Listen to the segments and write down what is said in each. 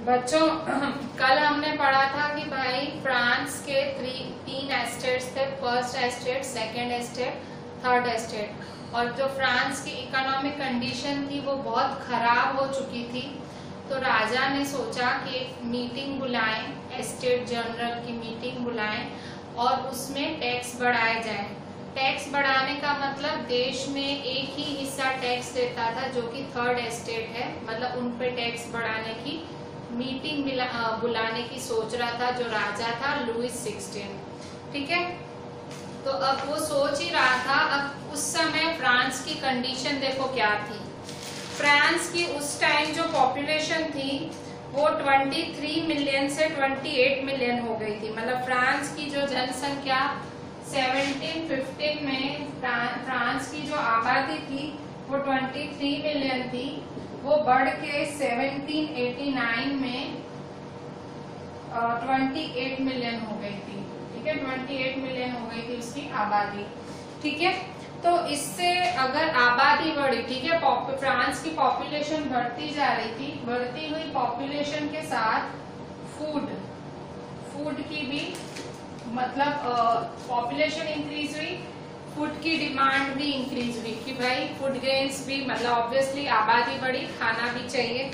बच्चों कल हमने पढ़ा था कि भाई फ्रांस के तीन एस्टेट्स थे, first estate, second estate, third estate. और जो फ्रांस की इकोनॉमिक कंडीशन थी वो बहुत खराब हो चुकी थी। तो राजा ने सोचा कि एक मीटिंग बुलाएं, एस्टेट जनरल की मीटिंग बुलाएं और उसमें टैक्स बढ़ाया जाए। टैक्स बढ़ाने का मतलब देश में एक ही हिस्सा टैक्स देता था जो कि थर्ड एस्टेट है, मतलब उन पे टैक्स बढ़ाने की मीटिंग बुलाने की सोच रहा था जो राजा था लुइस 16। ठीक है, तो अब वो सोच ही रहा था। अब उस समय फ्रांस की कंडीशन देखो क्या थी। फ्रांस की उस टाइम जो पॉपुलेशन थी वो 23 मिलियन से 28 मिलियन हो गई थी। मतलब फ्रांस की जो जनसंख्या 1715 में फ्रांस की जो आबादी थी वो 23 मिलियन थी, वो बढ़ के 1789 में 28 मिलियन हो गई थी। ठीक है, 28 मिलियन हो गई थी उसकी आबादी। ठीक है, तो इससे अगर आबादी बढ़ी, ठीक है, फ्रांस की पॉपुलेशन बढ़ती जा रही थी, बढ़ती हुई पॉपुलेशन के साथ फूड की भी मतलब पॉपुलेशन इंक्रीज हुई, फूड की डिमांड भी इंक्रीज हुई कि भाई फूड ग्रेन्स भी, मतलब ऑब्वियसली आबादी बढ़ी, खाना भी चाहिए,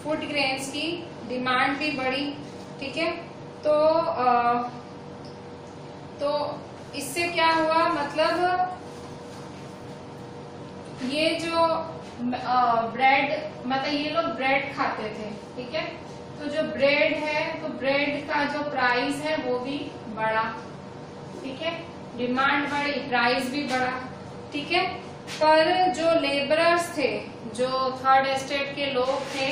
फूड ग्रेन्स की डिमांड भी बढ़ी। ठीक है, तो इससे क्या हुआ, मतलब ये जो ब्रेड, मतलब ये लोग ब्रेड खाते थे। ठीक है, तो जो ब्रेड है तो ब्रेड का जो प्राइस है वो भी बढ़ा। ठीक है, डिमांड बढ़ी, प्राइस भी बढ़ा। ठीक है, पर जो लेबरर्स थे, जो थर्ड एस्टेट के लोग थे,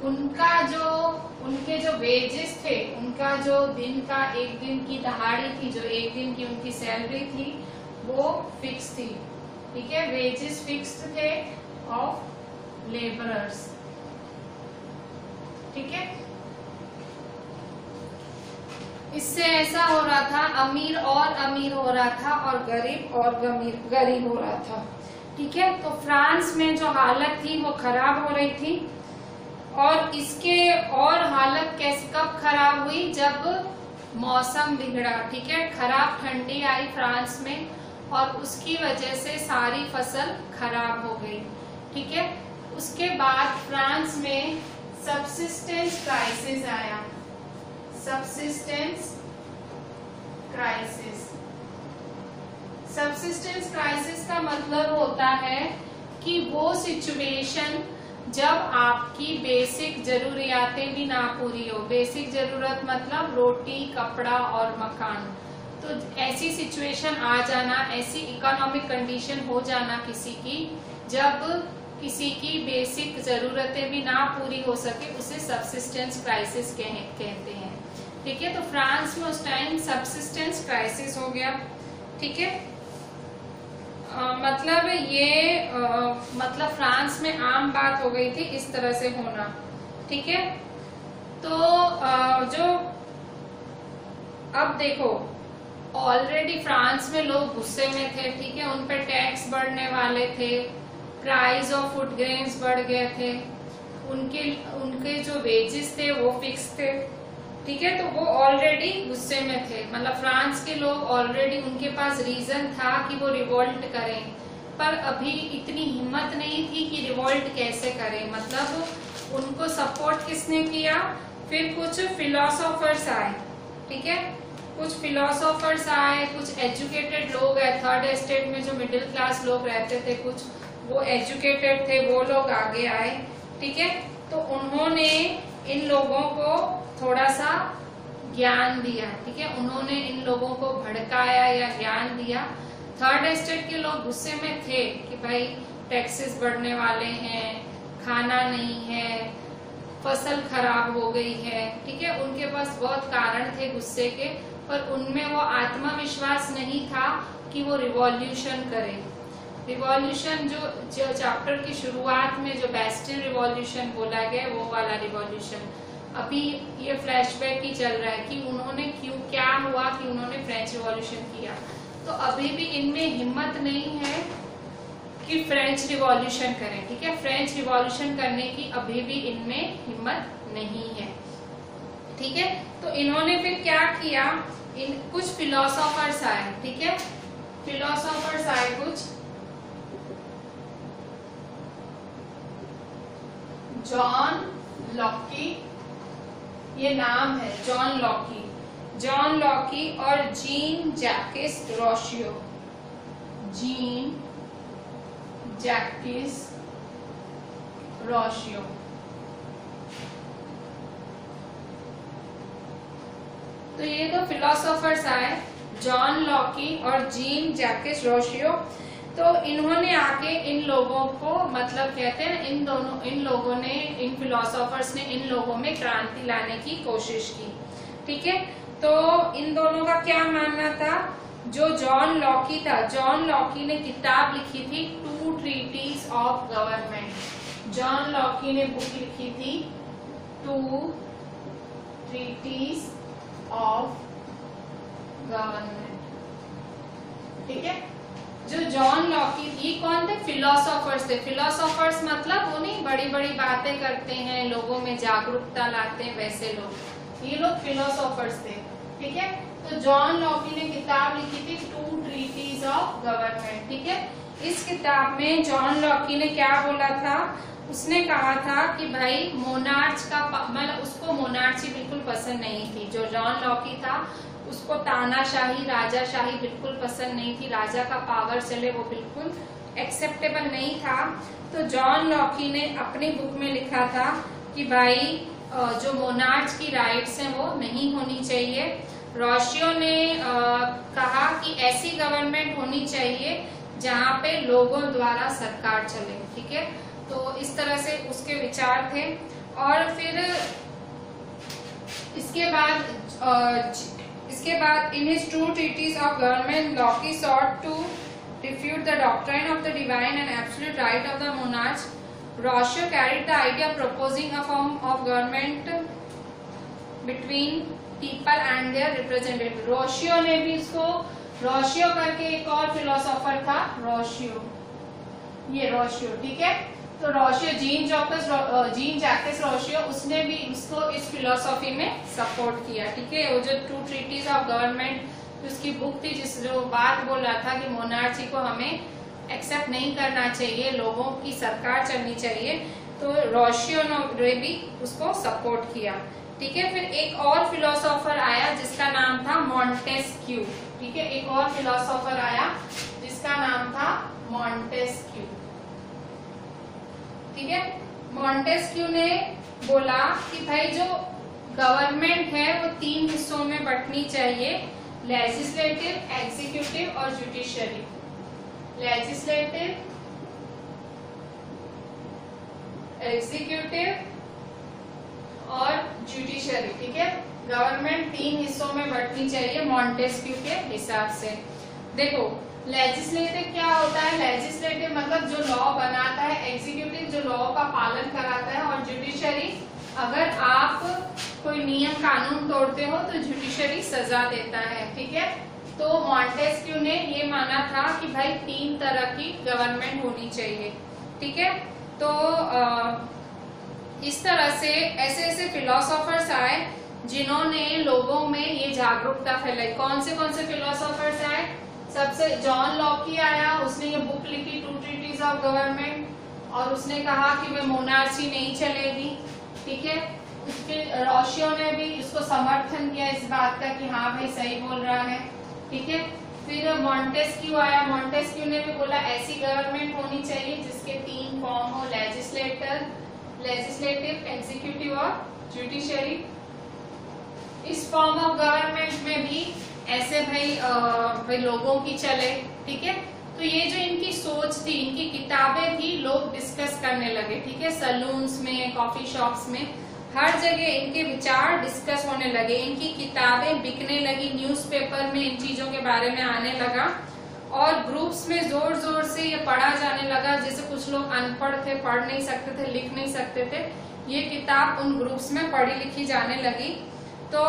उनके जो वेजेस थे, उनका जो दिन का एक दिन की दहाड़ी थी, जो एक दिन की उनकी सैलरी थी वो फिक्स थी। ठीक है, वेजेस फिक्स्ड थे ऑफ लेबरर्स। ठीक है, इससे ऐसा हो रहा था, अमीर और अमीर हो रहा था और गरीब और गरीब हो रहा था। ठीक है, तो फ्रांस में जो हालत थी वो खराब हो रही थी। और इसके और हालत कब खराब हुई, जब मौसम बिगड़ा। ठीक है, खराब ठंडी आई फ्रांस में और उसकी वजह से सारी फसल खराब हो गई। ठीक है, उसके बाद फ्रांस में सबसिस्टेंस क्राइसिस आया। सबसिस्टेंस क्राइसिस का मतलब होता है कि वो सिचुएशन जब आपकी बेसिक जरूरियातें भी ना पूरी हो। बेसिक जरूरत मतलब रोटी, कपड़ा और मकान। तो ऐसी सिचुएशन आ जाना, ऐसी इकोनॉमिक कंडीशन हो जाना किसी की, जब किसी की बेसिक जरूरतें भी ना पूरी हो सके, उसे सबसिस्टेंस क्राइसिस कहते हैं। ठीक है, तो फ्रांस में उस टाइम सबसिस्टेंस क्राइसिस हो गया। ठीक है, मतलब ये मतलब फ्रांस में आम बात हो गई थी इस तरह से होना। ठीक है, तो जो अब देखो, ऑलरेडी फ्रांस में लोग गुस्से में थे। ठीक है, उन पे टैक्स बढ़ने वाले थे, प्राइस ऑफ फूड ग्रेन्स बढ़ गए थे, उनके जो वेजेस थे वो फिक्स थे। ठीक है, तो वो ऑलरेडी गुस्से में थे। मतलब फ्रांस के लोग ऑलरेडी, उनके पास रीजन था कि वो रिवोल्ट करें, पर अभी इतनी हिम्मत नहीं थी कि रिवोल्ट कैसे करें। मतलब उनको सपोर्ट किसने किया, फिर कुछ फिलोसोफर्स आए। ठीक है, कुछ फिलोसोफर्स आए, कुछ एजुकेटेड लोग है। थर्ड एस्टेट में जो मिडिल क्लास लोग रहते थे, कुछ वो एजुकेटेड थे, वो लोग आगे आए। ठीक है, तो उन्होंने इन लोगों को थोड़ा सा ज्ञान दिया। ठीक है, उन्होंने इन लोगों को भड़काया या ज्ञान दिया। थर्ड एस्टेट के लोग गुस्से में थे कि भाई टैक्सेस बढ़ने वाले हैं, खाना नहीं है, फसल खराब हो गई है। ठीक है, उनके पास बहुत कारण थे गुस्से के, पर उनमें वो आत्मविश्वास नहीं था कि वो रिवॉल्यूशन करें। रिवॉल्यूशन जो चैप्टर की शुरुआत में जो बैस्टिल रिवॉल्यूशन बोला गया, वो वाला रिवॉल्यूशन अभी ये फ्लैशबैक ही चल रहा है कि उन्होंने क्या हुआ कि उन्होंने फ्रेंच रिवॉल्यूशन किया। तो अभी भी इनमें हिम्मत नहीं है कि फ्रेंच रिवॉल्यूशन करें, ठीक है। फ्रेंच रिवॉल्यूशन करने की अभी भी इनमें हिम्मत नहीं है, ठीक है। तो इन्होंने फिर क्या किया, कुछ फिलोसोफर्स आए, ठीक है, फिलोसोफर्स आए कुछ, जॉन लॉकी, ये नाम है जॉन लॉकी, जॉन लॉकी और जीन जैकिस रोशियो, जीन जैकिस रोशियो। तो ये तो फिलोसोफर्स आए, जॉन लॉकी और जीन जैकिस रोशियो। तो इन्होंने आके इन लोगों को, मतलब कहते हैं इन लोगों ने, इन फिलोसोफर्स ने इन लोगों में क्रांति लाने की कोशिश की, ठीक है। तो इन दोनों का क्या मानना था, जो जॉन लॉकी था, जॉन लॉकी ने किताब लिखी थी two treatises of government, John Locke ने बुक लिखी थी टू ट्रीटीज ऑफ गवर्नमेंट, ठीक है। जो जॉन लॉकी, ये कौन थे, फिलोसोफर्स थे। फिलोसोफर्स मतलब वो नहीं बड़ी बड़ी बातें करते हैं, लोगों में जागरूकता लाते हैं, वैसे लोग, ये लोग फिलोसोफर्स थे, ठीक है। तो जॉन लॉकी ने किताब लिखी थी टू ट्रीटीज ऑफ गवर्नमेंट, ठीक है। इस किताब में जॉन लॉकी ने क्या बोला था, उसने कहा था कि भाई मोनार्च का, मतलब उसको मोनार्ची बिल्कुल पसंद नहीं थी, जो जॉन लॉकी था उसको तानाशाही, राजाशाही बिल्कुल पसंद नहीं थी, राजा का पावर चले वो बिल्कुल एक्सेप्टेबल नहीं था। तो जॉन लॉकी ने अपनी बुक में लिखा था कि भाई जो मोनार्च की राइट्स हैं वो नहीं होनी चाहिए। रोशियो ने कहा कि ऐसी गवर्नमेंट होनी चाहिए जहाँ पे लोगों द्वारा सरकार चले, ठीक है। तो इस तरह से उसके विचार थे। और फिर इसके बाद in his two treatises of government Locke sought to refute the doctrine of the divine and absolute right of the monarch. Rousseau carried the idea of proposing a form of government between people and their representative. रोशियो ने भी इसको, रोशियो करके एक और philosopher था, रोशियो, ये रोशियो, ठीक है। तो रोशियो, जीन जैकिस रोशियो, उसने भी इसको इस फिलोसॉफी में सपोर्ट किया, ठीक है। वो जो टू ट्रीटीज ऑफ गवर्नमेंट उसकी बुक थी, जो बात बोल रहा था कि मोनार्ची को हमें एक्सेप्ट नहीं करना चाहिए, लोगों की सरकार चलनी चाहिए, तो रोशियो ने भी उसको सपोर्ट किया, ठीक है। फिर एक और फिलोसोफर आया जिसका नाम था मॉन्टेस्क्यू, ठीक है। एक और फिलोसोफर आया जिसका नाम था मॉन्टेस्क्यू, ठीक है। मॉन्टेस्क्यू ने बोला कि भाई जो गवर्नमेंट है वो 3 हिस्सों में बंटनी चाहिए, लेजिस्लेटिव, एग्जीक्यूटिव और जुडिशरी। लेजिस्लेटिव, एग्जीक्यूटिव और जुडिशरी, ठीक है। गवर्नमेंट 3 हिस्सों में बंटनी चाहिए मॉन्टेस्क्यू के हिसाब से। देखो लेजिस्लेटिव क्या होता है, लेजिस्लेटिव मतलब जो लॉ बनाता है, एग्जीक्यूटिव जो लॉ का पालन कराता है, और जुडिशरी अगर आप कोई नियम कानून तोड़ते हो तो जुडिशरी सजा देता है, ठीक है। तो मॉन्टेस्क्यू ने ये माना था कि भाई 3 तरह की गवर्नमेंट होनी चाहिए, ठीक है। तो इस तरह से ऐसे फिलोसोफर्स आए जिन्होंने लोगों में ये जागरूकता फैलाई। कौन से फिलोसोफर्स आए, सबसे जॉन लॉकी आया, उसने ये बुक लिखी टू ट्रीटीज ऑफ गवर्नमेंट, और उसने कहा कि वे मोनार्ची नहीं चलेगी, ठीक है। उसके रोशियो ने भी इसको समर्थन किया इस बात का कि हाँ भाई सही बोल रहा है, ठीक है। फिर मॉन्टेस्क्यू आया, मॉन्टेस्क्यू ने भी बोला ऐसी गवर्नमेंट होनी चाहिए जिसके 3 फॉर्म हो, लेजिस्लेटिव, एग्जीक्यूटिव और जुडिशरी। इस फॉर्म ऑफ गवर्नमेंट में भी ऐसे भाई लोगों की चले, ठीक है। तो ये जो इनकी सोच थी, इनकी किताबें थी, लोग डिस्कस करने लगे, ठीक है। सलून्स में, कॉफी शॉप्स में, हर जगह इनके विचार डिस्कस होने लगे, इनकी किताबें बिकने लगी, न्यूज़पेपर में इन चीजों के बारे में आने लगा, और ग्रुप्स में जोर जोर से ये पढ़ा जाने लगा। जैसे कुछ लोग अनपढ़ थे, पढ़ नहीं सकते थे, लिख नहीं सकते थे, ये किताब उन ग्रुप्स में पढ़ी लिखी जाने लगी। तो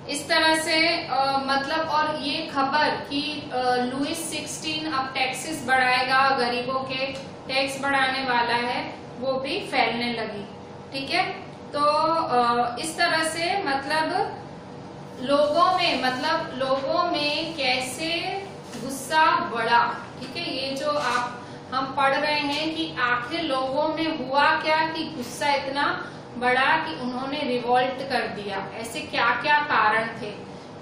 इस तरह से मतलब, और ये खबर कि लुइस 16 अब टैक्सेस बढ़ाएगा, गरीबों के टैक्स बढ़ाने वाला है, वो भी फैलने लगी। ठीक है, तो इस तरह से मतलब लोगों में कैसे गुस्सा बढ़ा। ठीक है, ये जो हम पढ़ रहे हैं कि आखिर लोगों में हुआ क्या कि गुस्सा इतना बढ़ा कि उन्होंने रिवोल्ट कर दिया। ऐसे क्या क्या कारण थे।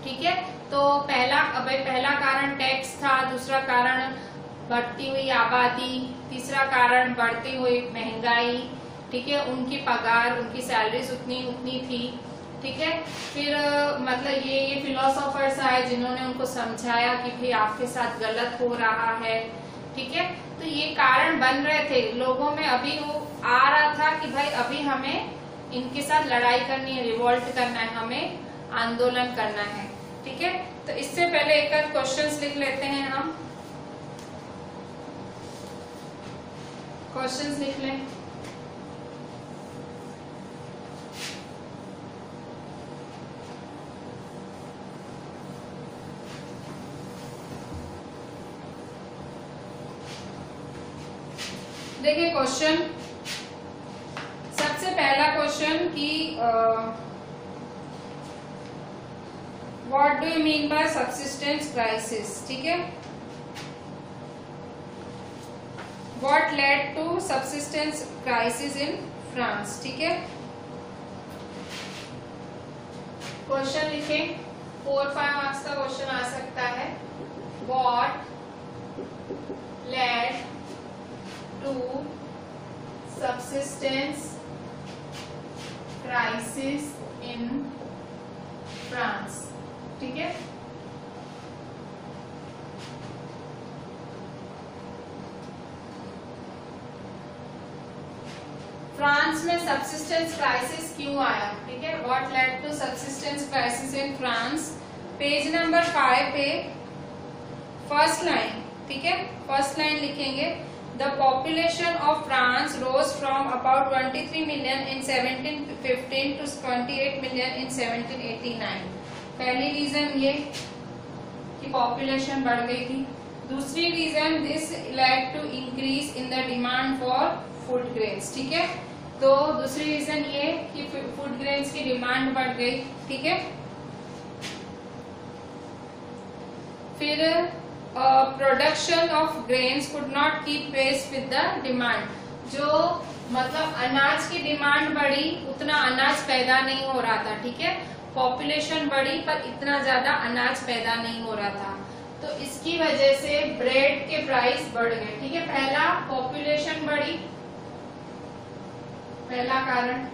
ठीक है, तो पहला कारण टैक्स था, दूसरा कारण बढ़ती हुई आबादी, तीसरा कारण बढ़ती हुई महंगाई। ठीक है, उनकी पगार, उनकी सैलरीज उतनी थी। ठीक है, फिर मतलब ये फिलोसोफर्स आए जिन्होंने उनको समझाया कि भाई आपके साथ गलत हो रहा है। ठीक है, तो ये कारण बन रहे थे लोगों में, अभी वो आ रहा था कि भाई अभी हमें इनके साथ लड़ाई करनी है, रिवोल्ट करना है, हमें आंदोलन करना है। ठीक है, तो इससे पहले एक आध क्वेश्चंस लिख लेते हैं हम। क्वेश्चंस लिख लें। देखिए क्वेश्चन, सबसे पहला क्वेश्चन कि what do you mean by subsistence crisis. ठीक है, what led to subsistence crisis in France. ठीक है, क्वेश्चन लिखे, 4-5 मार्क्स का क्वेश्चन आ सकता है। What led to subsistence crisis in France। ठीक है, फ्रांस में सबसिस्टेंस क्राइसिस क्यों आया। ठीक है, what led to subsistence crisis in France, page number 5 पे फर्स्ट लाइन। ठीक है, फर्स्ट लाइन लिखेंगे, The population of France rose from about 23 million in 1715 to 28 million in 1789। पहली रीजन ये कि पॉपुलेशन बढ़ गई थी। दूसरी reason, this led to increase in the demand for food grains. ठीक है, तो दूसरी रीजन ये कि फूड ग्रेन्स की डिमांड बढ़ गई। ठीक है, फिर production of grains could not keep pace with the demand. जो मतलब अनाज की डिमांड बढ़ी, उतना अनाज पैदा नहीं हो रहा था। ठीक है, पॉपुलेशन बढ़ी पर इतना ज्यादा अनाज पैदा नहीं हो रहा था, तो इसकी वजह से ब्रेड के प्राइस बढ़ गए। ठीक है, पहला पॉपुलेशन बढ़ी, पहला कारण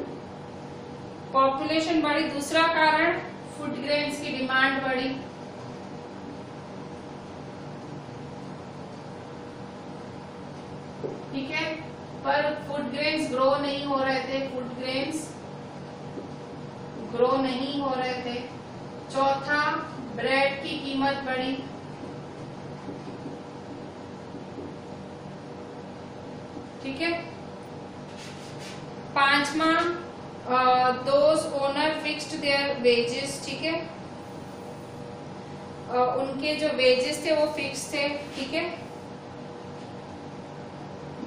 पॉपुलेशन बढ़ी। दूसरा कारण फूड ग्रेन्स की डिमांड बढ़ी। ठीक है, पर फूड ग्रेन्स ग्रो नहीं हो रहे थे, फूड ग्रेन्स ग्रो नहीं हो रहे थे। चौथा, ब्रेड की कीमत बढ़ी। ठीक है, पांचवा, those owner fixed their wages. ठीक है, उनके जो वेजेस थे वो फिक्स थे। ठीक है,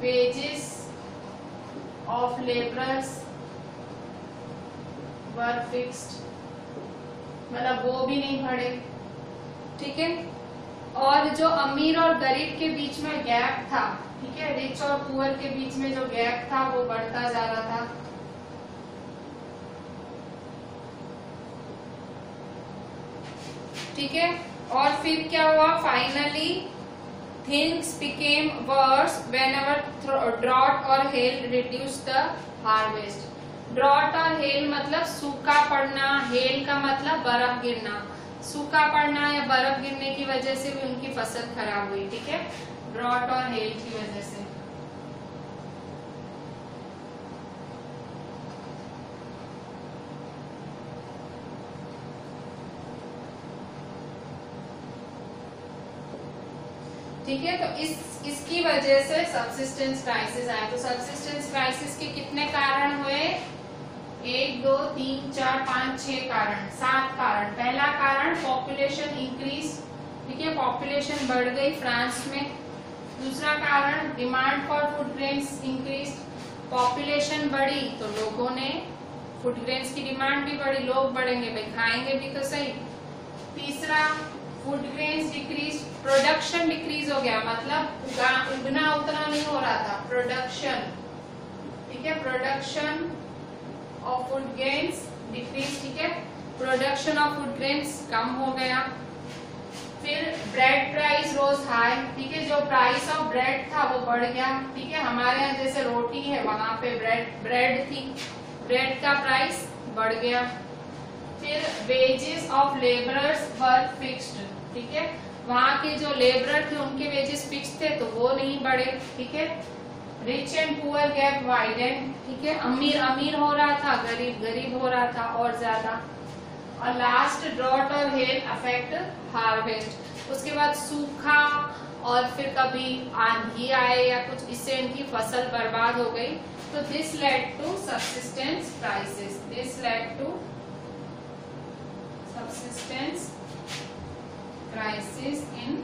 wages of laborers were fixed, मतलब वो भी नहीं बढ़े। ठीक है, और जो अमीर और गरीब के बीच में गैप था, ठीक है, रिच और पुअर के बीच में जो गैप था वो बढ़ता जा रहा था। ठीक है, और फिर क्या हुआ, finally things became worse whenever drought or hail reduced the harvest। Drought और हेल मतलब सूखा पड़ना, हेल का मतलब बर्फ गिरना। सूखा पड़ना या बर्फ गिरने की वजह से भी उनकी फसल खराब हुई। ठीक है, ड्रॉट और हेल की वजह से। ठीक है, तो इसकी वजह से सबसिस्टेंस क्राइसिस आया। तो सबसिस्टेंस क्राइसिस के कितने कारण हुए, 1 2 3 4 5 6 कारण, 7 कारण। पहला कारण पॉपुलेशन इंक्रीज, ठीक है, पॉपुलेशन बढ़ गई फ्रांस में। दूसरा कारण demand for food grains increase, population बढ़ी तो लोगों ने फूड ग्रेन्स की डिमांड भी बढ़ी, लोग बढ़ेंगे भाई खाएंगे भी तो सही। तीसरा food grains decrease, production decrease हो गया, मतलब उगना उतना नहीं हो रहा था, प्रोडक्शन, ठीक है, production of food grains decrease, ठीक है, प्रोडक्शन ऑफ फूड ग्रेन्स कम हो गया। फिर ब्रेड प्राइस रोज हाई, ठीक है, जो प्राइस ऑफ ब्रेड था वो बढ़ गया, ठीक है, हमारे यहाँ जैसे रोटी है वहां पे ब्रेड थी, ब्रेड का प्राइस बढ़ गया। फिर wages of labourers were fixed, ठीक है, वहां के जो लेबरर थे उनके वेजेस फिक्स थे तो वो नहीं बढ़े, ठीक है। Rich and poor gap widened, ठीक है, अमीर अमीर हो रहा था, गरीब गरीब हो रहा था और ज्यादा। और लास्ट ड्रॉट और हेल अफेक्ट हार्वेस्ट, उसके बाद सूखा और फिर कभी आंधी आए या कुछ, इससे इनकी फसल बर्बाद हो गई। तो this led to subsistence crisis, this led to subsistence crisis in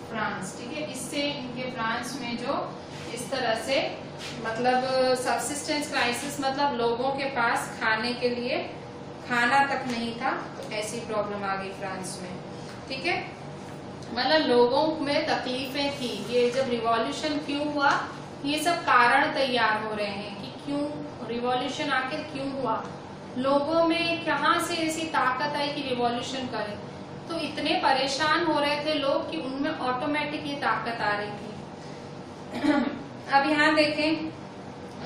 France, ठीक है, इससे इनके फ्रांस में जो इस तरह से मतलब सबसिस्टेंस क्राइसिस मतलब लोगों के पास खाने के लिए खाना तक नहीं था, तो ऐसी प्रॉब्लम आ गई फ्रांस में, ठीक है, मतलब लोगों में तकलीफें थी। ये जब रिवॉल्यूशन क्यों हुआ, ये सब कारण तैयार हो रहे हैं कि क्यों रिवॉल्यूशन आखिर क्यों हुआ, लोगों में कहाँ से ऐसी ताकत आई कि रिवॉल्यूशन करें। तो इतने परेशान हो रहे थे लोग कि उनमें ऑटोमेटिक ये ताकत आ रही थी। अब यहाँ देखें,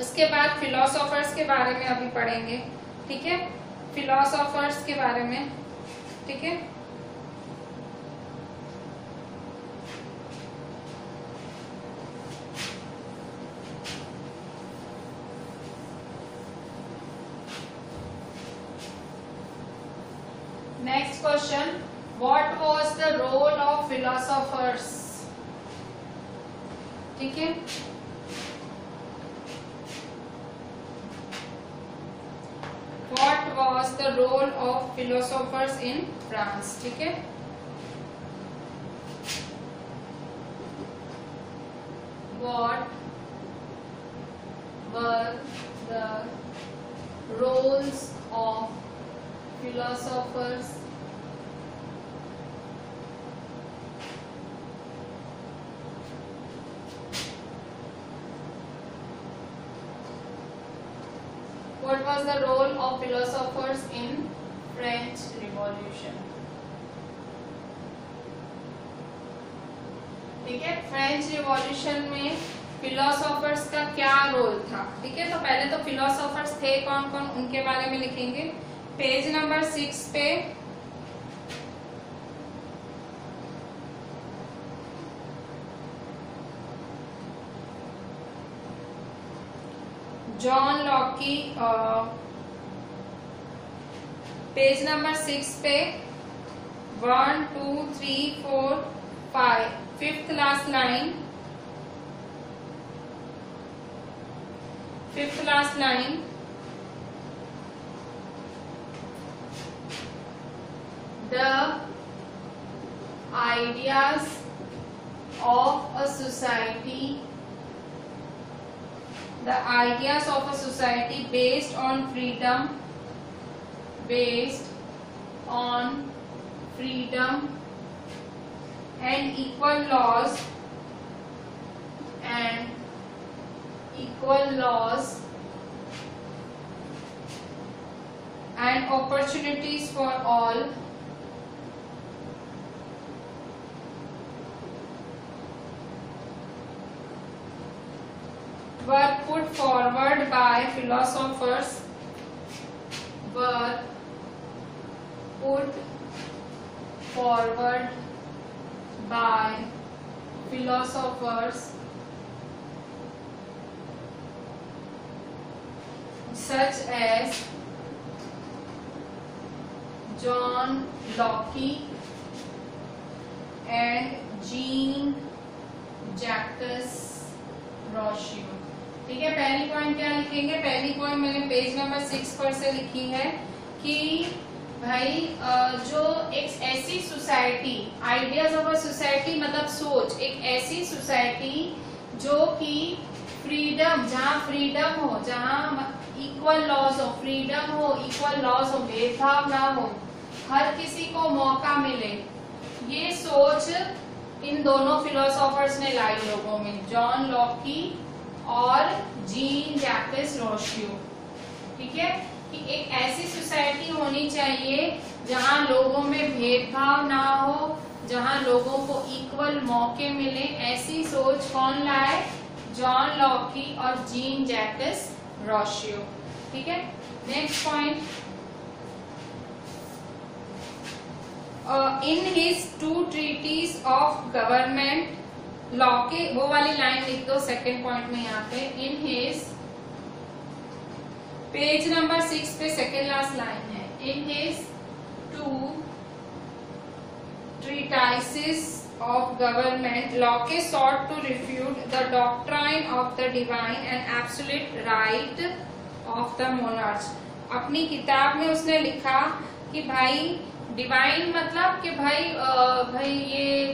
उसके बाद फिलोसोफर्स के बारे में अभी पढ़ेंगे, ठीक है, फिलोसोफर्स के बारे में, ठीक है। Next question, what was the role of philosophers, ठीक है, what was the role of philosophers in France, ठीक है। What were the roles of philosophers what was the role of philosophers in French Revolution, ठीक है, French revolution में philosophers का क्या role था, ठीक है। तो पहले तो फिलोसोफर्स थे कौन कौन, उनके बारे में लिखेंगे पेज नंबर 6 पे। जॉन लॉकी, पेज नंबर 6 पे 1 2 3 4 5 fifth last line, fifth last line, the ideas of a society, the ideas of a society based on freedom, based on freedom and equal laws, and equal laws and opportunities for all, were put forward by philosophers, were put forward by philosophers such as John Locke and Jean Jacques Rousseau, ठीक है। पहली point क्या लिखेंगे, पहली point मैंने page number 6 पर से लिखी है कि भाई जो एक ऐसी society, ideas of a society मतलब सोच, एक ऐसी सोसाइटी जो कि फ्रीडम, जहाँ फ्रीडम हो, जहाँ इक्वल लॉज हो, फ्रीडम हो, इक्वल लॉज हो, भेदभाव ना हो, हर किसी को मौका मिले, ये सोच इन दोनों फिलोसोफर्स ने लाई लोगों में, जॉन लॉकी और जीन जैक्विस रोशियो। ठीक है, कि एक ऐसी सोसाइटी होनी चाहिए जहाँ लोगों में भेदभाव ना हो, जहाँ लोगों को इक्वल मौके मिले। ऐसी सोच कौन लाए? जॉन लॉकी और जीन जैक्विस रोशियो। ठीक है, next point, in his 2 treatises of government, Locke, वो वाली लाइन लिख दो सेकेंड पॉइंट में यहाँ पे, इन हिज, पेज नंबर 6 पे सेकेंड लास्ट लाइन है, इन his 2 treatises of government, Locke sought to refute the doctrine of the divine and absolute right of the monarch। अपनी किताब में उसने लिखा कि भाई डिवाइन मतलब कि भाई ये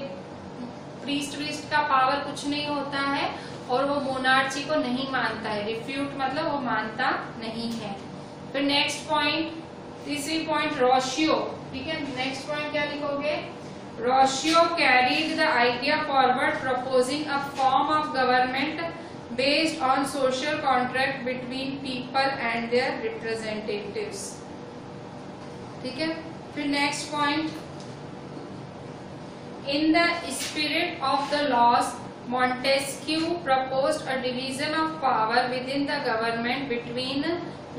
प्रीस्ट का पावर कुछ नहीं होता है और वो मोनार्ची को नहीं मानता है। रिफ्यूट मतलब वो मानता नहीं है। फिर नेक्स्ट पॉइंट, तीसरी पॉइंट रोशियो। ठीक है, नेक्स्ट पॉइंट क्या लिखोगे? Rousseau carried the idea forward proposing a form of government based on social contract between people and their representatives. ठीक है, फिर next point, in the spirit of the laws Montesquieu proposed a division of power within the government between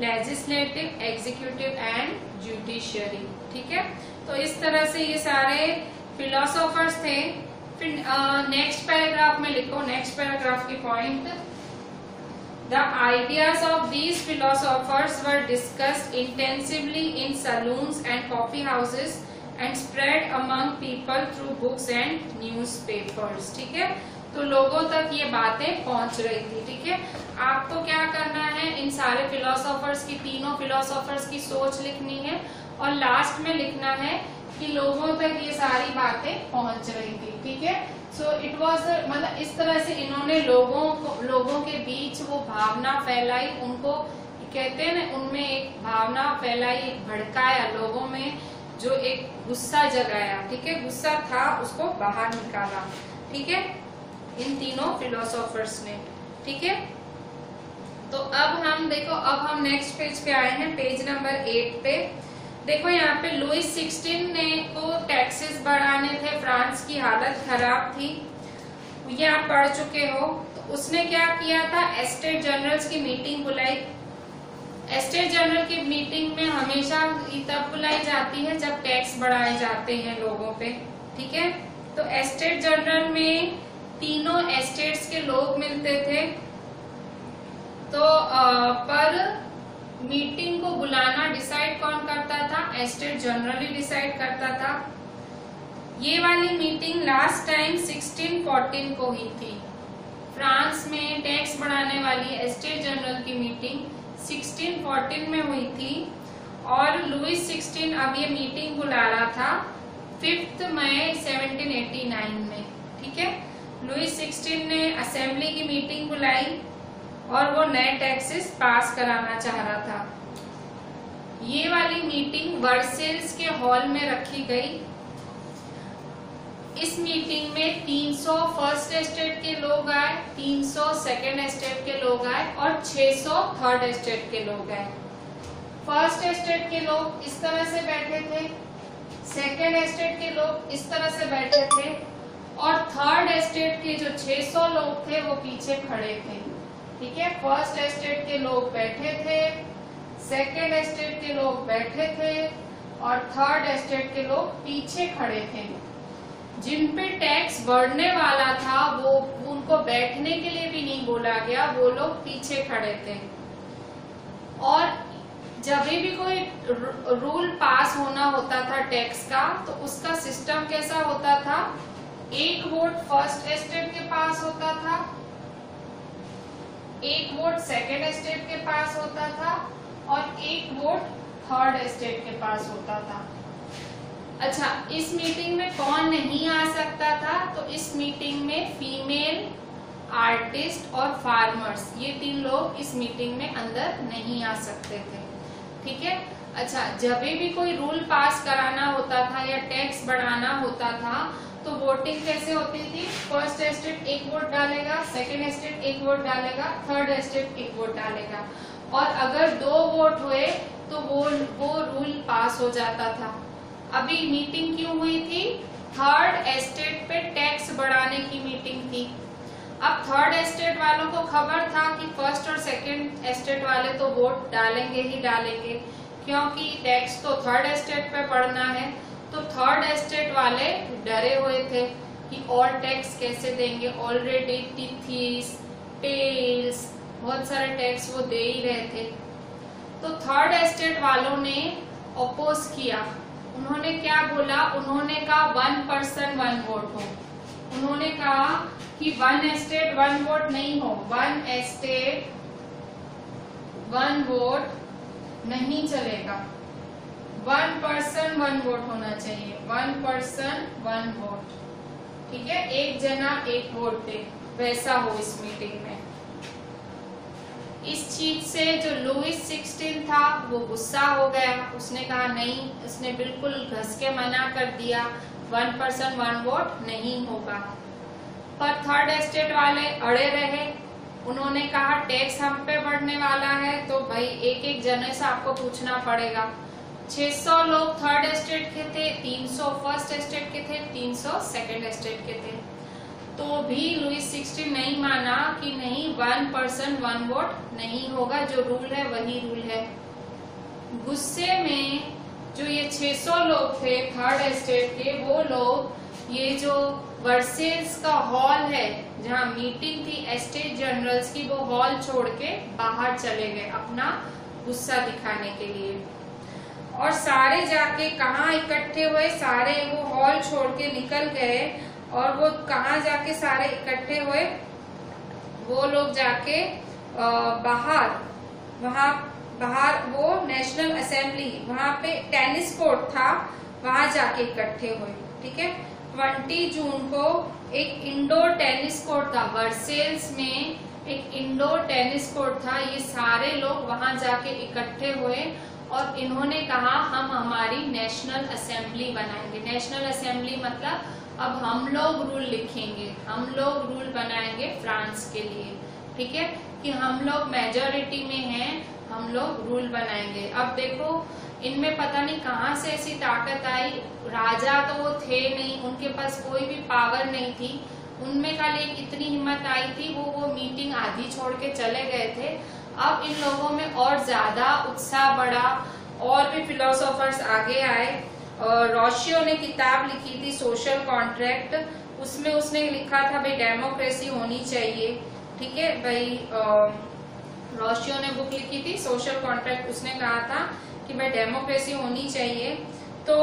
legislative, executive and judiciary। ठीक है, तो इस तरह से ये सारे फिलोसोफर्स थे। फिर नेक्स्ट पैराग्राफ में लिखो, नेक्स्ट पैराग्राफ की point, the ideas of these philosophers were discussed intensively in salons and coffee houses and spread among people through books and newspapers. ठीक है, तो लोगों तक ये बातें पहुंच रही थी। ठीक है, आपको क्या करना है, इन सारे फिलोसोफर्स की, तीनों फिलोसोफर्स की सोच लिखनी है और लास्ट में लिखना है कि लोगों तक ये सारी बातें पहुंच रही थी। ठीक है, सो इट वाज, मतलब इस तरह से इन्होंने लोगों के बीच वो भावना फैलाई, उनको कहते हैं ना, उनमें एक भावना फैलाई, एक भड़काया, लोगों में जो एक गुस्सा जगाया। ठीक है, गुस्सा था उसको बाहर निकाला। ठीक है, इन तीनों फिलोसोफर्स ने। ठीक है, तो अब हम देखो, अब हम नेक्स्ट पेज पे आए हैं, पेज नंबर 8 पे। देखो यहाँ पे लुइस 16 ने को टैक्सेस बढ़ाने थे, फ्रांस की हालत खराब थी, ये आप पढ़ चुके हो। तो उसने क्या किया था, एस्टेट जनरल्स की मीटिंग बुलाई। एस्टेट जनरल की मीटिंग में हमेशा तब बुलाई जाती है जब टैक्स बढ़ाए जाते हैं लोगों पे। ठीक है, तो एस्टेट जनरल में तीनों एस्टेट्स के लोग मिलते थे। तो पर मीटिंग को बुलाना डिसाइड कौन करता था? एस्टेट जनरल ही डिसाइड करता था। ये वाली मीटिंग लास्ट टाइम 1614 को ही थी। फ्रांस में टैक्स बढ़ाने वाली एस्टेट जनरल की मीटिंग 1614 में हुई थी और लुइस 16 अब ये मीटिंग बुला रहा था 5 मई 1789 में। ठीक है, लुइस 16 ने असेंबली की मीटिंग बुलाई और वो नए टैक्सेस पास कराना चाह रहा था। ये वाली मीटिंग वर्सेल्स के हॉल में रखी गई। इस मीटिंग में 300 फर्स्ट एस्टेट के लोग आए, 300 सेकेंड एस्टेट के लोग आए और 600 थर्ड एस्टेट के लोग आए। फर्स्ट एस्टेट के लोग इस तरह से बैठे थे, सेकेंड एस्टेट के लोग इस तरह से बैठे थे और थर्ड एस्टेट के जो 600 लोग थे वो पीछे खड़े थे। ठीक है, फर्स्ट एस्टेट के लोग बैठे थे, सेकेंड एस्टेट के लोग बैठे थे और थर्ड एस्टेट के लोग पीछे खड़े थे। जिन पे टैक्स बढ़ने वाला था वो उनको बैठने के लिए भी नहीं बोला गया, वो लोग पीछे खड़े थे। और जब भी कोई रूल पास होना होता था टैक्स का, तो उसका सिस्टम कैसा होता था? एक वोट फर्स्ट एस्टेट के पास होता था, एक वोट सेकेंड एस्टेट के पास होता था और एक वोट थर्ड एस्टेट के पास होता था। अच्छा, इस मीटिंग में कौन नहीं आ सकता था? तो इस मीटिंग में फीमेल आर्टिस्ट और फार्मर्स, ये 3 लोग इस मीटिंग में अंदर नहीं आ सकते थे। ठीक है। अच्छा, जब भी कोई रूल पास कराना होता था या टैक्स बढ़ाना होता था तो वोटिंग कैसे होती थी? फर्स्ट एस्टेट एक वोट डालेगा, सेकेंड एस्टेट एक वोट डालेगा, थर्ड एस्टेट एक वोट डालेगा, और अगर 2 वोट हुए तो वो रूल पास हो जाता था। अभी मीटिंग क्यों हुई थी? थर्ड एस्टेट पे टैक्स बढ़ाने की मीटिंग थी। अब थर्ड एस्टेट वालों को खबर था कि फर्स्ट और सेकेंड एस्टेट वाले तो वोट डालेंगे ही डालेंगे, क्योंकि टैक्स तो थर्ड एस्टेट पे पड़ना है। तो थर्ड एस्टेट वाले डरे हुए थे कि और टैक्स कैसे देंगे, ऑलरेडी टिथीस, टेल्स, बहुत सारे टैक्स वो दे ही रहे थे। तो थर्ड एस्टेट वालों ने अपोज किया। उन्होंने क्या बोला? उन्होंने कहा 1 पर्सन 1 वोट हो। उन्होंने कहा कि 1 एस्टेट 1 वोट नहीं हो, 1 एस्टेट 1 वोट नहीं चलेगा, 1 पर्सन 1 वोट होना चाहिए, 1 पर्सन 1 वोट। ठीक है, एक जना एक वोट दे, वैसा हो इस मीटिंग में। इस चीज से जो लुइस 16 था वो गुस्सा हो गया। उसने कहा नहीं, उसने बिल्कुल घस के मना कर दिया, 1 पर्सन 1 वोट नहीं होगा। पर थर्ड एस्टेट वाले अड़े रहे। उन्होंने कहा टैक्स हम पे बढ़ने वाला है तो भाई एक एक जने से आपको पूछना पड़ेगा। 600 लोग थर्ड एस्टेट के थे, 300 फर्स्ट एस्टेट के थे, 300 सेकेंड एस्टेट के थे। तो भी लुइस 16 नहीं माना कि नहीं, 1 पर्सन 1 वोट नहीं होगा, जो रूल है वही रूल है। गुस्से में जो ये 600 लोग थे थर्ड एस्टेट के, वो लोग ये जो वर्सेल्स का हॉल है जहाँ मीटिंग थी एस्टेट जनरल्स की, वो हॉल छोड़ के बाहर चले गए अपना गुस्सा दिखाने के लिए। और सारे जाके कहाँ इकट्ठे हुए? सारे वो हॉल छोड़ के निकल गए। और वो कहाँ जाके सारे इकट्ठे हुए? वो लोग जाके बाहर, वहाँ बाहर वो नेशनल असेंबली, वहाँ पे टेनिस कोर्ट था, वहाँ जाके इकट्ठे हुए। ठीक है, 20 जून को एक इंडोर टेनिस कोर्ट था वर्सेल्स में, एक इंडोर टेनिस कोर्ट था। ये सारे लोग वहां जाके इकट्ठे हुए और इन्होंने कहा हम हमारी नेशनल असेंबली बनाएंगे। नेशनल असेंबली मतलब अब हम लोग रूल लिखेंगे, हम लोग रूल बनाएंगे फ्रांस के लिए। ठीक है, कि हम लोग मेजॉरिटी में हैं, हम लोग रूल बनाएंगे। अब देखो इनमें पता नहीं कहाँ से ऐसी ताकत आई। राजा तो वो थे नहीं, उनके पास कोई भी पावर नहीं थी। उनमें खाली इतनी हिम्मत आई थी, वो मीटिंग आधी छोड़ के चले गए थे। अब इन लोगों में और ज्यादा उत्साह बढ़ा, और भी फिलोसोफर्स आगे आए। रोशियो ने किताब लिखी थी सोशल कॉन्ट्रैक्ट, उसमें उसने लिखा था भाई डेमोक्रेसी होनी चाहिए। ठीक है भाई, रोशियो ने बुक लिखी थी सोशल कॉन्ट्रैक्ट, उसने कहा था कि भाई डेमोक्रेसी होनी चाहिए। तो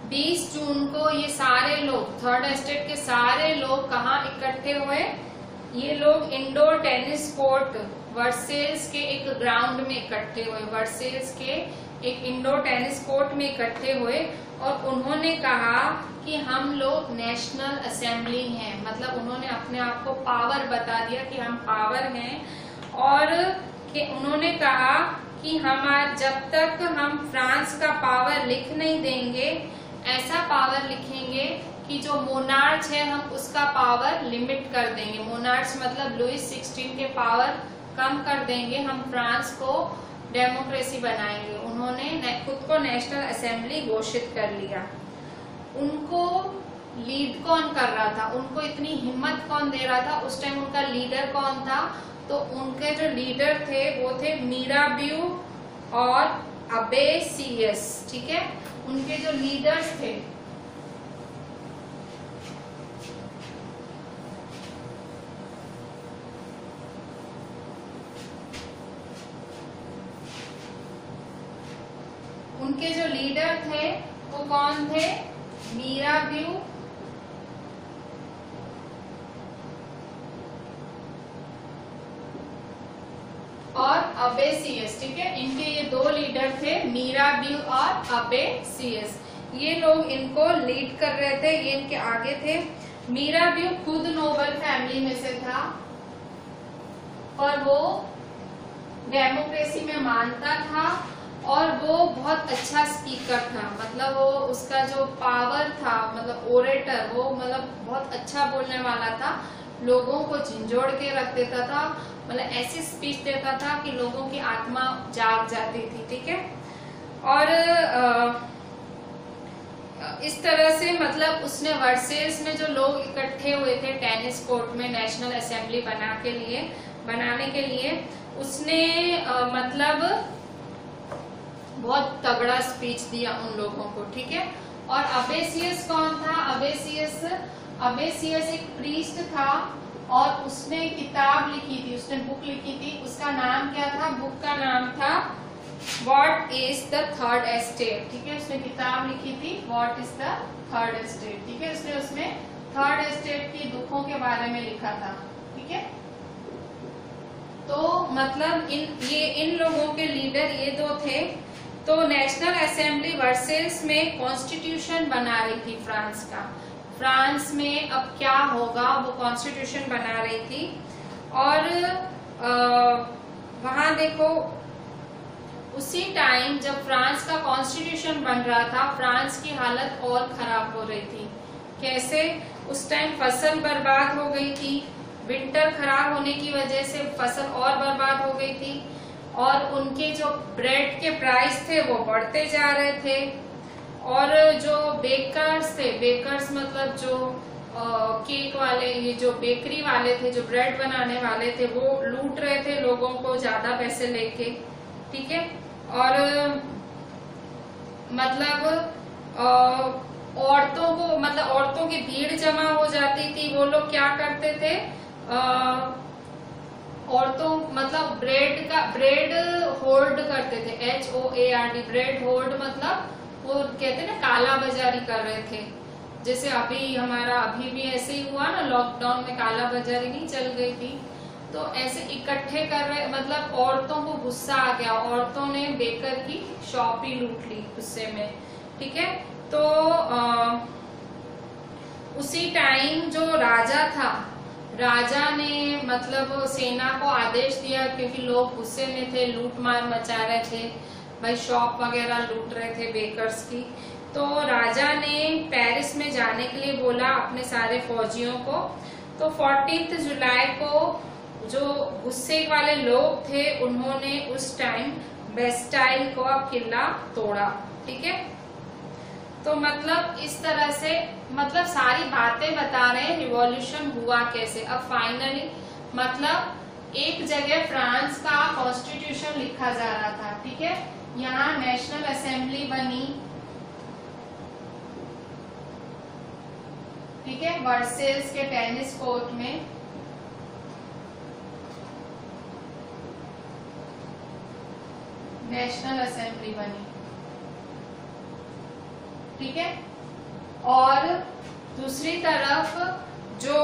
20 जून को ये सारे लोग, थर्ड एस्टेट के सारे लोग कहाँ इकट्ठे हुए? ये लोग इंडोर टेनिस कोर्ट वर्सेल्स के एक ग्राउंड में इकट्ठे हुए, वर्सेल्स के एक इंडोर टेनिस कोर्ट में इकट्ठे हुए। और उन्होंने कहा कि हम लोग नेशनल असेंबली हैं, मतलब उन्होंने अपने आप को पावर बता दिया कि हम पावर हैं। और कि उन्होंने कहा कि जब तक हम फ्रांस का पावर लिख नहीं देंगे, ऐसा पावर लिखेंगे कि जो मोनार्च है हम उसका पावर लिमिट कर देंगे। मोनार्च मतलब लुइस 16 के पावर कम कर देंगे, हम फ्रांस को डेमोक्रेसी बनाएंगे। उन्होंने खुद को नेशनल असेंबली घोषित कर लिया। उनको लीड कौन कर रहा था? उनको इतनी हिम्मत कौन दे रहा था? उस टाइम उनका लीडर कौन था? तो उनके जो लीडर थे वो थे मीराबियू और अबेसियस। ठीक है, उनके जो लीडर्स थे वो कौन थे? मीराबियू और अबेसियस, ठीक है। इनके ये दो लीडर थे, मीराबियो और अबेसियस। ये लोग इनको लीड कर रहे थे, ये इनके आगे थे। मीराबियो खुद नोबल फैमिली में से था और वो डेमोक्रेसी में मानता था और वो बहुत अच्छा स्पीकर था। मतलब वो उसका जो पावर था, मतलब ओरेटर, वो मतलब बहुत अच्छा बोलने वाला था, लोगों को झंझोड़ के रख देता था, मतलब ऐसी स्पीच देता था कि लोगों की आत्मा जाग जाती थी, ठीक है। और इस तरह से मतलब उसने वर्सेस में जो लोग इकट्ठे हुए थे टेनिस कोर्ट में नेशनल असेंबली बनाने के लिए उसने मतलब बहुत तगड़ा स्पीच दिया उन लोगों को, ठीक है। और अबेसियस कौन था? अबेसियस एक प्रीस्ट था और उसने किताब लिखी थी, उसने बुक लिखी थी। उसका नाम क्या था? बुक का नाम था what is the third estate, ठीक है। उसने किताब लिखी थी what is the third estate, ठीक है। उसने उसमें थर्ड एस्टेट की दुखों के बारे में लिखा था, ठीक है। तो मतलब इन लोगों के लीडर ये दो थे। तो नेशनल असेंबली वर्सेल्स में कॉन्स्टिट्यूशन बना रही थी फ्रांस का। फ्रांस में अब क्या होगा वो कॉन्स्टिट्यूशन बना रही थी। और वहां देखो उसी टाइम जब फ्रांस का कॉन्स्टिट्यूशन बन रहा था फ्रांस की हालत और खराब हो रही थी। कैसे? उस टाइम फसल बर्बाद हो गई थी, विंटर खराब होने की वजह से फसल और बर्बाद हो गई थी और उनके जो ब्रेड के प्राइस थे वो बढ़ते जा रहे थे। और जो बेकर्स थे, बेकर्स मतलब जो केक वाले, ये जो बेकरी वाले थे, जो ब्रेड बनाने वाले थे, वो लूट रहे थे लोगों को ज्यादा पैसे लेके, ठीक है। और मतलब औरतों को, मतलब औरतों की भीड़ जमा हो जाती थी। वो लोग क्या करते थे, औरतों मतलब ब्रेड होल्ड करते थे, HOARD, ब्रेड होल्ड, मतलब वो कहते ना काला बाजारी कर रहे थे। जैसे अभी भी ऐसे ही हुआ ना, लॉकडाउन में काला बाजारी नहीं चल गई थी, तो ऐसे इकट्ठे कर रहे, मतलब औरतों को गुस्सा आ गया, औरतों ने बेकर की शॉप ही लूट ली गुस्से में, ठीक है। तो उसी टाइम जो राजा था, राजा ने मतलब सेना को आदेश दिया, क्योंकि लोग गुस्से में थे, लूट मार मचा रहे थे, भाई शॉप वगैरह लूट रहे थे बेकर्स की। तो राजा ने पेरिस में जाने के लिए बोला अपने सारे फौजियों को। तो 14 जुलाई को जो गुस्से वाले लोग थे उन्होंने उस टाइम बेस्टाइल का किला तोड़ा, ठीक है। तो मतलब इस तरह से मतलब सारी बातें बता रहे हैं रिवॉल्यूशन हुआ कैसे। अब फाइनली मतलब एक जगह फ्रांस का कॉन्स्टिट्यूशन लिखा जा रहा था, ठीक है। यहाँ नेशनल असेंबली बनी, ठीक है, वर्सेल्स के टेनिस कोर्ट में। नेशनल असेंबली बनी, ठीक है। और दूसरी तरफ जो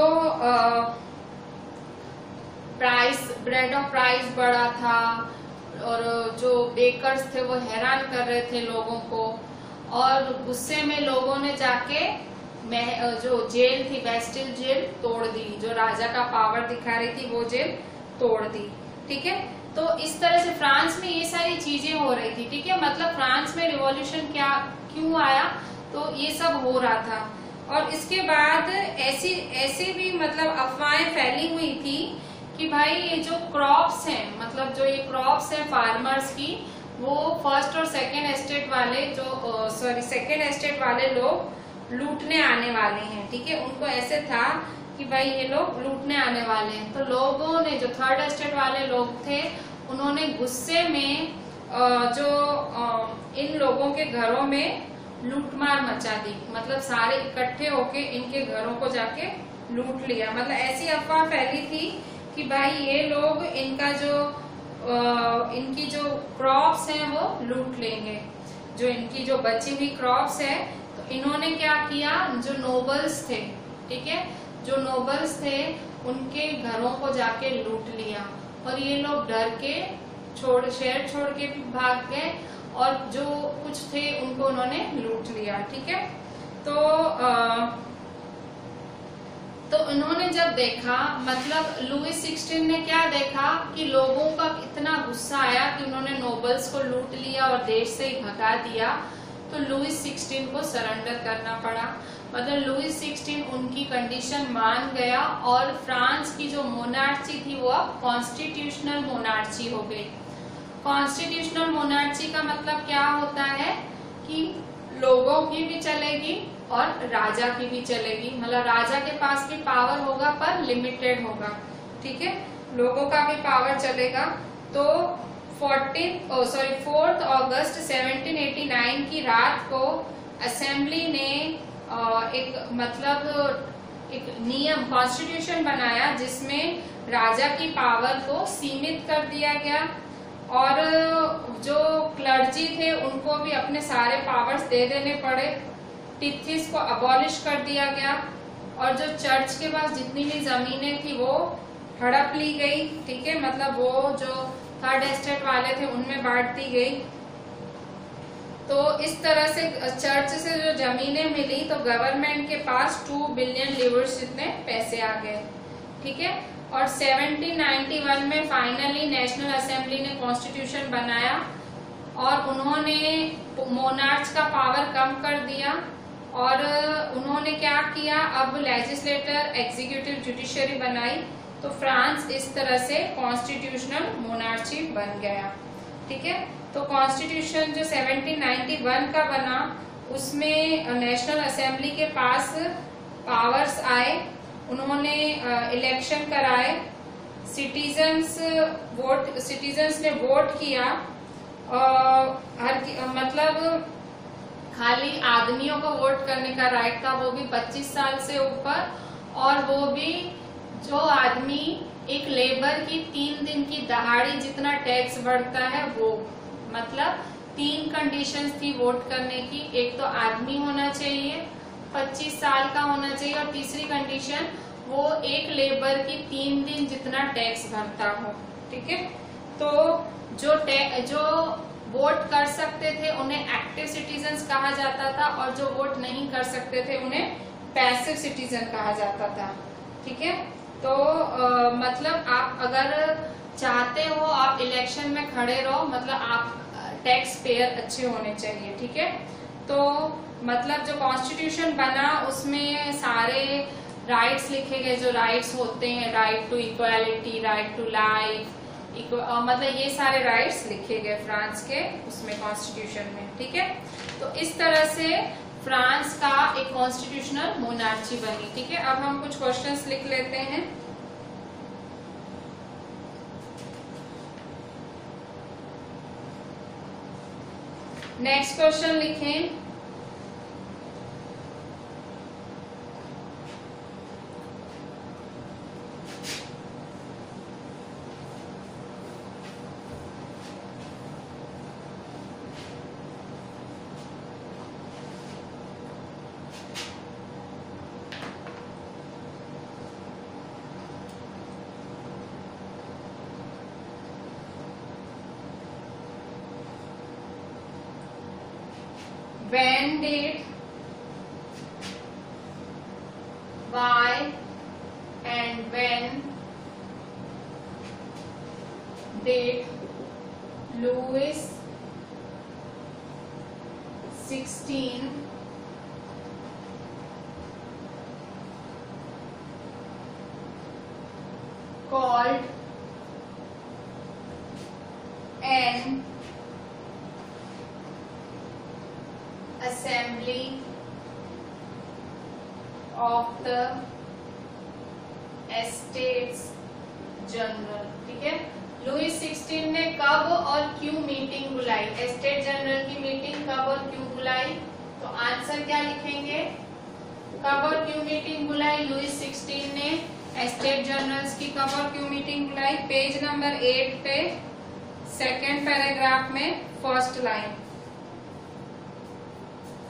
ब्रेड ऑफ प्राइस बढ़ा था और जो बेकर्स थे वो हैरान कर रहे थे लोगों को। और गुस्से में लोगों ने जाके जो जेल थी, बेस्टिल जेल तोड़ दी, जो राजा का पावर दिखा रही थी वो जेल तोड़ दी, ठीक है। तो इस तरह से फ्रांस में ये सारी चीजें हो रही थी, ठीक है। मतलब फ्रांस में रिवॉल्यूशन क्यों आया, तो ये सब हो रहा था। और इसके बाद ऐसी भी मतलब अफवाहें फैली हुई थी कि भाई ये जो क्रॉप्स हैं, मतलब जो ये क्रॉप्स हैं फार्मर्स की, वो फर्स्ट और सेकेंड एस्टेट वाले लोग लूटने आने वाले हैं, ठीक है। उनको ऐसे था कि भाई ये लोग लूटने आने वाले हैं। तो लोगों ने, जो थर्ड एस्टेट वाले लोग थे, उन्होंने गुस्से में इन लोगों के घरों में लूटमार मचा दी, मतलब सारे इकट्ठे होके इनके घरों को जाके लूट लिया। मतलब ऐसी अफवाह फैली थी कि भाई ये लोग इनकी जो क्रॉप्स हैं वो लूट लेंगे, जो इनकी जो बची हुई क्रॉप्स है। तो इन्होंने क्या किया, जो नोबल्स थे, ठीक है, जो नोबल्स थे उनके घरों को जाके लूट लिया और ये लोग डर के शहर छोड़ के भी भाग गए और जो कुछ थे उनको उन्होंने लूट लिया। ठीक है, तो उन्होंने जब देखा, मतलब लुई 16 ने क्या देखा कि लोगों का इतना गुस्सा आया कि उन्होंने नोबल्स को लूट लिया और देश से ही भगा दिया, तो लुई 16 को सरेंडर करना पड़ा। मतलब लुई 16 उनकी कंडीशन मान गया और फ्रांस की जो मोनार्ची थी वो अब कॉन्स्टिट्यूशनल मोनार्ची हो गई। कॉन्स्टिट्यूशनल मोनार्ची का मतलब क्या होता है कि लोगों की भी चलेगी और राजा की भी चलेगी। मतलब राजा के पास भी पावर होगा पर लिमिटेड होगा। ठीक है, लोगों का भी पावर चलेगा। तो 4 अगस्त 1789 की रात को असेंबली ने एक नियम कॉन्स्टिट्यूशन बनाया जिसमें राजा की पावर को सीमित कर दिया गया और जो क्लर्जी थे उनको भी अपने सारे पावर्स दे देने पड़े। टिथिस को अबॉलिश कर दिया गया और जो चर्च के पास जितनी भी जमीनें थी वो हड़प ली गई। ठीक है, मतलब वो जो थर्ड एस्टेट वाले थे उनमें बांट दी गई। तो इस तरह से चर्च से जो जमीनें मिली तो गवर्नमेंट के पास 2 बिलियन लिवर्स जितने पैसे आ गए। ठीक है, और 1791 में फाइनली नेशनल असेंबली ने कॉन्स्टिट्यूशन बनाया और उन्होंने मोनार्च का पावर कम कर दिया और उन्होंने क्या किया, अब लेजिस्लेटर, एग्जीक्यूटिव, जुडिशरी बनाई। तो फ्रांस इस तरह से कॉन्स्टिट्यूशनल मोनार्ची बन गया। ठीक है, तो कॉन्स्टिट्यूशन जो 1791 का बना उसमें नेशनल असेंबली के पास पावर्स आए, उन्होंने इलेक्शन कराए, सिटीजन्स ने वोट किया। मतलब खाली आदमियों को वोट करने का राइट था, वो भी 25 साल से ऊपर, और वो भी जो आदमी एक लेबर की 3 दिन की दहाड़ी जितना टैक्स बढ़ता है वो। मतलब 3 कंडीशंस थी वोट करने की, एक तो आदमी होना चाहिए, 25 साल का होना चाहिए और तीसरी कंडीशन वो एक लेबर की 3 दिन जितना टैक्स भरता हो। ठीक है, तो जो वोट कर सकते थे उन्हें एक्टिव सिटीजन्स कहा जाता था और जो वोट नहीं कर सकते थे उन्हें पैसिव सिटीजन कहा जाता था। ठीक है, तो मतलब आप अगर चाहते हो आप इलेक्शन में खड़े रहो, मतलब आप टैक्स पेयर अच्छे होने चाहिए। ठीक है, तो मतलब जो कॉन्स्टिट्यूशन बना उसमें सारे राइट्स लिखे गए, जो राइट्स होते हैं, right to equality, right to life, मतलब ये सारे राइट्स लिखे गए फ्रांस के उसमें कॉन्स्टिट्यूशन में। ठीक है, तो इस तरह से फ्रांस का एक कॉन्स्टिट्यूशनल मोनार्ची बनी। ठीक है, अब हम कुछ क्वेश्चंस लिख लेते हैं। नेक्स्ट क्वेश्चन लिखें, when did, why and when did Louis XVI called an assembly of the Estates General। ठीक है, लुई 16 ने कब और क्यों मीटिंग बुलाई, एस्टेट जनरल की मीटिंग कब और क्यों बुलाई? तो आंसर क्या लिखेंगे, कब और क्यों मीटिंग बुलाई लुई 16 ने एस्टेट जनरल्स की, कब और क्यों मीटिंग बुलाई? पेज नंबर 8 पे सेकेंड पैराग्राफ में first line.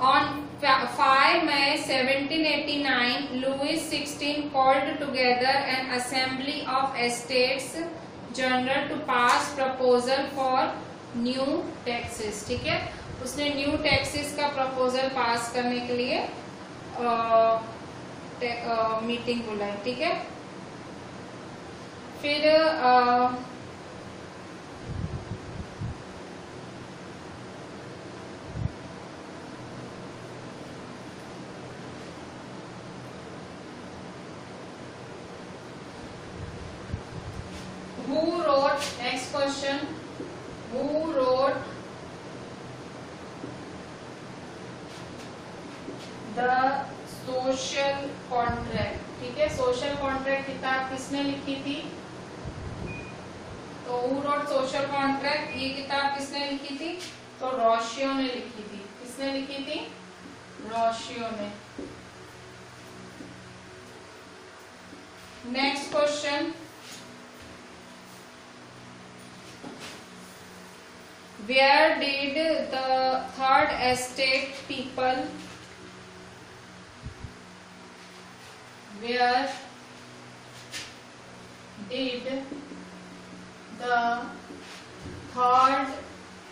On 5 May 1789, Louis XVI called together an assembly of estates general to pass proposal for new taxes. ठीक है, उसने न्यू टैक्सेस का प्रपोजल पास करने के लिए मीटिंग बुलाई। ठीक है, फिर who wrote, next question, who wrote the social contract? ठीक है, सोशल कॉन्ट्रैक्ट किताब किसने लिखी थी? तो who wrote social contract, ये किताब किसने लिखी थी? तो रोशियो ने लिखी थी। किसने लिखी थी? रोशियो ने। Next question, where did the third estate people, where did the third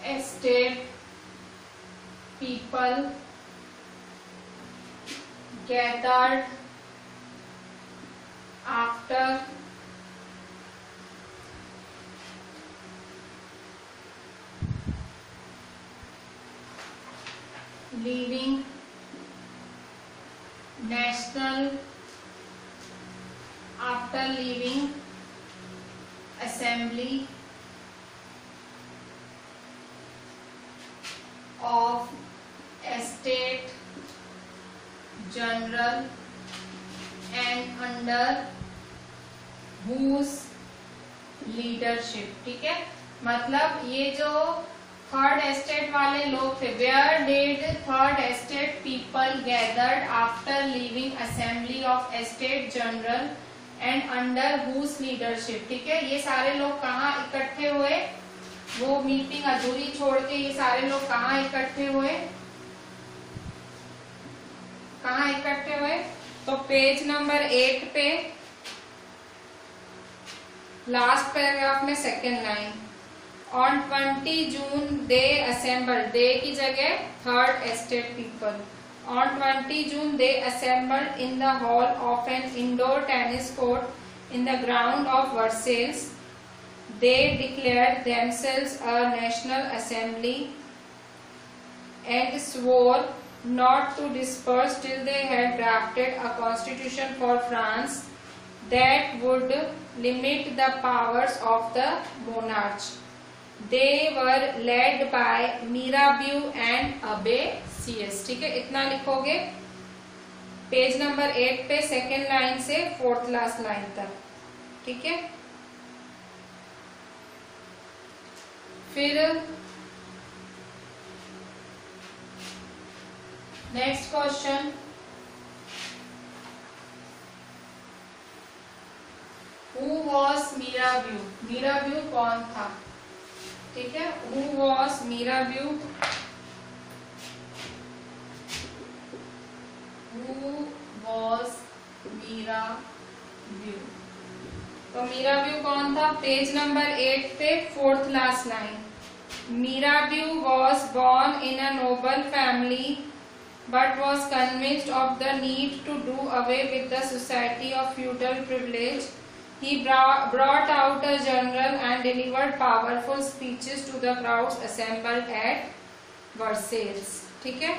estate people gathered after leaving national, after leaving assembly of estate general and under whose leadership? ठीक है, मतलब ये जो थर्ड एस्टेट वाले लोग थे, where did third estate people gathered after leaving assembly of estate general and under whose leadership? ठीक है, ये सारे लोग कहाँ इकट्ठे हुए? वो मीटिंग अधूरी छोड़ के ये सारे लोग कहाँ इकट्ठे हुए? कहाँ इकट्ठे हुए? तो पेज नंबर 8 पे लास्ट पैराग्राफ में second line, on 20 June they assembled, they की जगह third estate people, on 20 June they assembled in the hall of an indoor tennis court in the ground of Versailles, they declared themselves a national assembly and swore not to disperse till they had drafted a constitution for France that would limit the powers of the monarch. They were led by Mirabeau and Abbe Sieyès। ठीक है, इतना लिखोगे page number 8 पे second line से fourth last line तक। ठीक है, फिर next question, who was Mirabeau? Mirabeau कौन था? ठीक है, who was Mirabeau? Who was Mirabeau? तो मीराब्यू कौन था? पेज नंबर 8 पे fourth last line, Mirabeau was born in a noble family but was convinced of the need to do away with the society of feudal privilege. He brought out a journal and delivered powerful speeches to the crowds assembled at Versailles। ठीक है,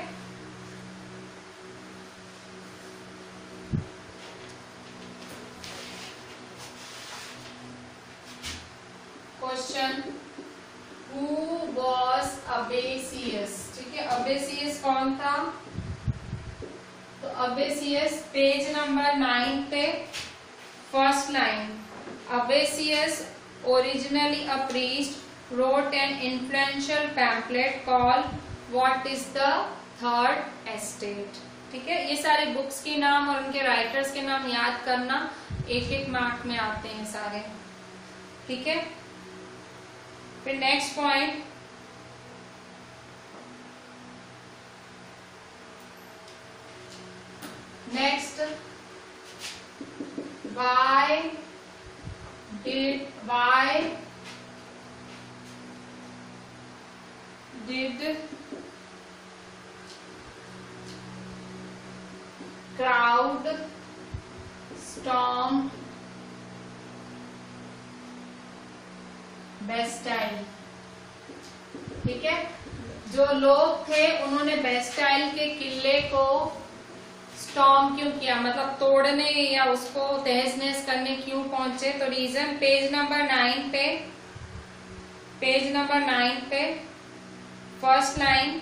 question, who was अबे सियस? ठीक है, अबे सियस कौन था? तो अबे सियस पेज नंबर 9 पे फर्स्ट लाइन, अबे सियस originally a priest wrote an influential pamphlet called What is the Third Estate। ठीक है, ये सारे बुक्स के नाम और उनके राइटर्स के नाम याद करना, एक एक मार्क में आते हैं सारे। ठीक है, फिर next point, next, why did crowd storm Bastille. ठीक है, जो लोग थे उन्होंने बेस्टाइल के किले को स्टॉर्म क्यों किया, मतलब तोड़ने या उसको तहस नहस करने क्यों पहुंचे। तो रीजन पेज नंबर 9 पे first line,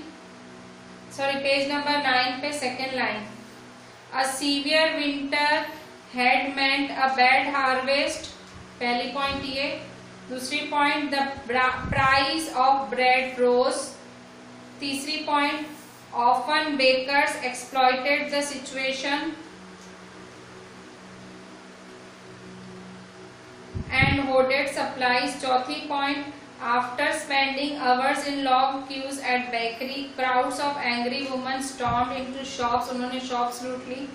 sorry page number 9 पे second line. A severe winter had meant a bad harvest, पहली पॉइंट ये। दूसरी point the price of bread rose. तीसरी point often bakers exploited the situation and hoarded supplies. चौथी point after spending hours in long queues at bakery crowds of angry women stormed into shops, उन्होंने shops लूट ली।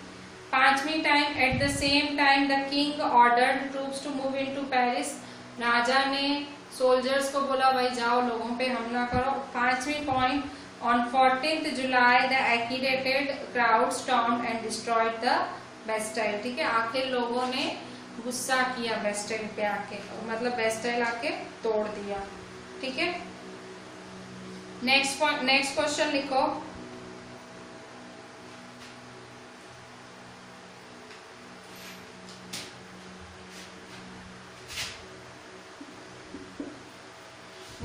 पांचवी time at the same time the king ordered troops to move into Paris, राजा ने soldiers को बोला भाई जाओ लोगों पे हमला करो। पांचवी point on 14th July the एक्यूरेटेड crowd stormed and destroyed the Bastille. ठीक है, आखिर लोगों ने गुस्सा किया बेस्टाइल पे आके, मतलब बेस्टाइल आके तोड़ दिया। ठीक है, नेक्स्ट क्वेश्चन लिखो।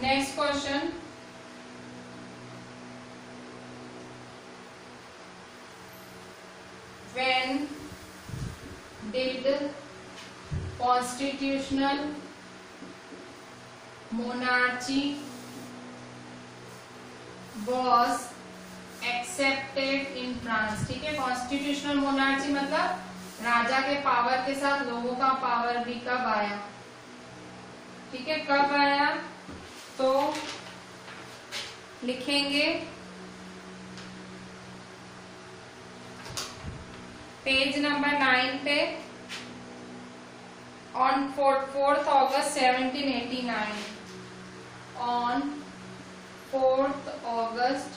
Next question, when did constitutional monarchy was accepted in France। ठीक है, कॉन्स्टिट्यूशनल मोनार्ची मतलब राजा के पावर के साथ लोगों का पावर भी कब आया। ठीक है, कब आया तो लिखेंगे पेज नंबर 9 पे on 4th August 1789, on 4th August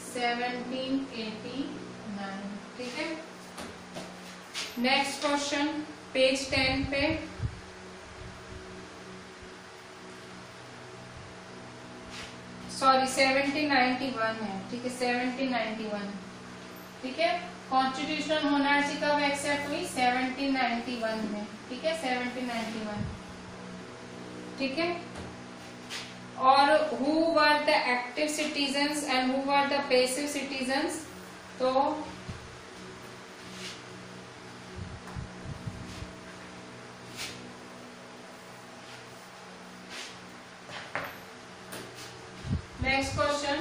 1789। ठीक है, नेक्स्ट क्वेश्चन पेज 10 पे, सॉरी 1791 है। ठीक है, 1791। ठीक है, कॉन्स्टिट्यूशनल मोनार्ची कब एक्सेप्ट हुई, 1791 में। ठीक है, 1791। ठीक है, और who were the active citizens and who were the passive citizens. तो next question,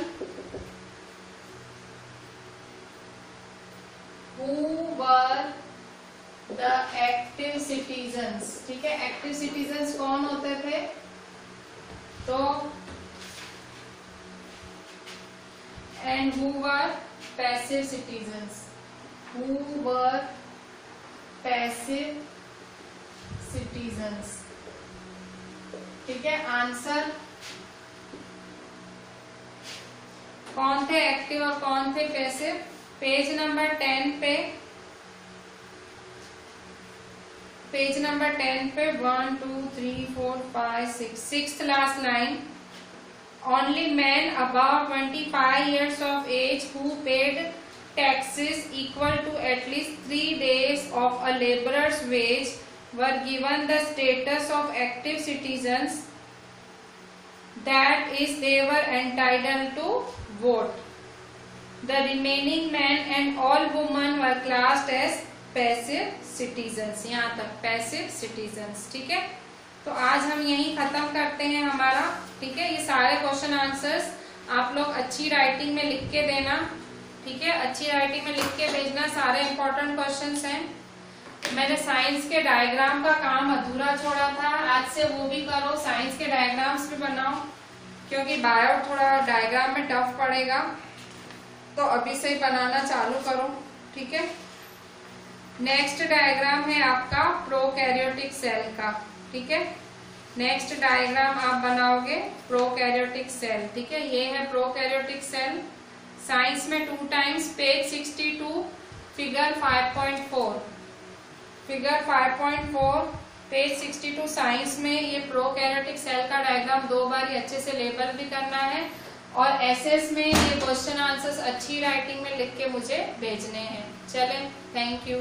who were the active citizens। ठीक है, एक्टिव सिटीजन्स कौन होते थे, तो and who were passive citizens, who were passive citizens। ठीक है, आंसर कौन थे एक्टिव और कौन थे पैसिव। पेज नंबर 10 पे, पेज नंबर 10 पे 1 2 3 4 5 6 sixth last line. Only man about 25 years of age who paid taxes equal to at least 3 days of a laborer's wage were given the status of active citizens, that is they were entitled to vote. The remaining men and all women were classed as passive citizens। यहाँ तक passive citizens। ठीक है, तो आज हम यही खत्म करते हैं हमारा। ठीक है, ये सारे क्वेश्चन आंसर्स आप लोग अच्छी राइटिंग में लिख के देना। ठीक है, अच्छी राइटिंग में लिख के भेजना, सारे इंपॉर्टेंट क्वेश्चंस हैं। मैंने साइंस के डायग्राम का काम अधूरा छोड़ा था, आज से वो भी करो, साइंस के डायग्राम्स भी बनाओ, क्योंकि बायो थोड़ा डायग्राम में टफ पड़ेगा, तो अभी से ही बनाना चालू करो। ठीक है, नेक्स्ट डायग्राम है आपका प्रोकैरियोटिक सेल का। ठीक है, नेक्स्ट डायग्राम आप बनाओगे प्रोकैरियोटिक सेल, ठीक है। ये है प्रोकैरियोटिक सेल, साइंस में 2 times, page 62, figure 5.4, figure 5.4 page 62 science में। ये प्रोकैरियोटिक सेल का डायग्राम 2 बार अच्छे से लेबल भी करना है और एसएस में ये क्वेश्चन आंसर्स अच्छी राइटिंग में लिख के मुझे भेजने हैं। चलें, थैंक यू।